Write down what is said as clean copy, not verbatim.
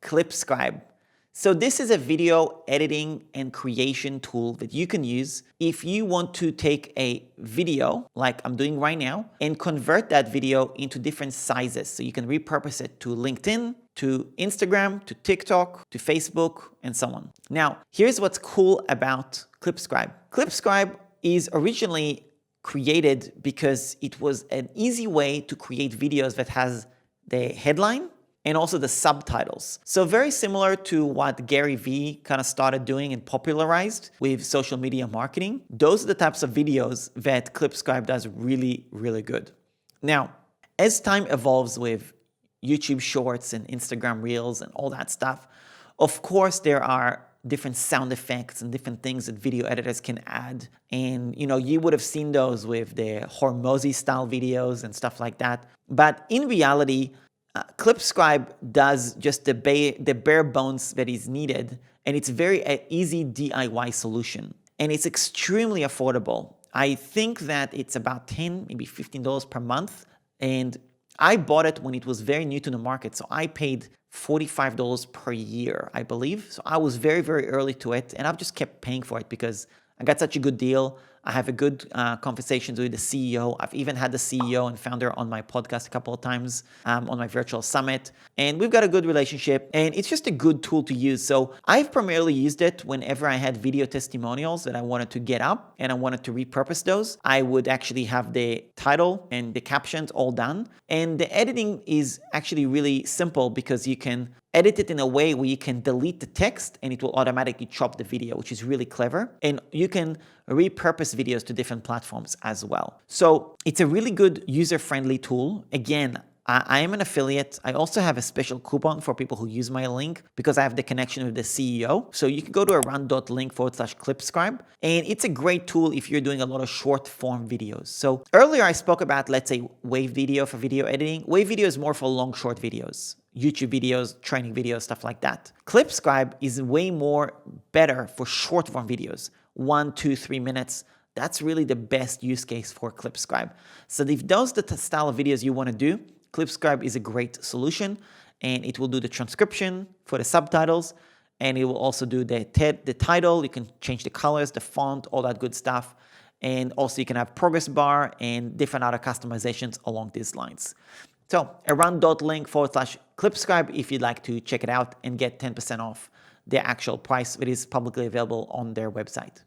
ClipScribe. So this is a video editing and creation tool that you can use if you want to take a video like I'm doing right now and convert that video into different sizes. So you can repurpose it to LinkedIn, to Instagram, to TikTok, to Facebook, and so on. Now, here's what's cool about ClipScribe. ClipScribe is originally created because it was an easy way to create videos that has the headline and also the subtitles. So very similar to what Gary Vee kind of started doing and popularized with social media marketing. Those are the types of videos that ClipScribe does really, really good. Now, as time evolves with YouTube Shorts and Instagram Reels and all that stuff, of course, there are different sound effects and different things that video editors can add. And, you would have seen those with the Hormozy style videos and stuff like that. But in reality, ClipScribe does just the bare bones that is needed, and it's very easy DIY solution. And it's extremely affordable. I think that it's about $10, maybe $15 per month. And I bought it when it was very new to the market. So I paid $45 per year, I believe. So I was very, very early to it. And I've just kept paying for it because I got such a good deal. I have a good conversations with the CEO. I've even had the CEO and founder on my podcast a couple of times on my virtual summit. And we've got a good relationship. And it's just a good tool to use. So I've primarily used it whenever I had video testimonials that I wanted to get up and I wanted to repurpose those. I would actually have the title and the captions all done. And the editing is actually really simple because you can edit it in a way where you can delete the text and it will automatically chop the video, which is really clever. And you can repurpose videos to different platforms as well. So it's a really good user-friendly tool. Again, I am an affiliate. I also have a special coupon for people who use my link because I have the connection with the CEO. So you can go to around.link/ClipScribe. And it's a great tool if you're doing a lot of short form videos. So earlier I spoke about, let's say, Wave Video for video editing. Wave Video is more for long, short videos. YouTube videos, training videos, stuff like that. ClipScribe is way more better for short form videos, 1, 2, 3 minutes. That's really the best use case for ClipScribe. So if those are the style of videos you want to do, ClipScribe is a great solution, and it will do the transcription for the subtitles, and it will also do the title. You can change the colors, the font, all that good stuff. And also you can have progress bar and different other customizations along these lines. So around.link/ClipScribe if you'd like to check it out and get 10% off the actual price that is publicly available on their website.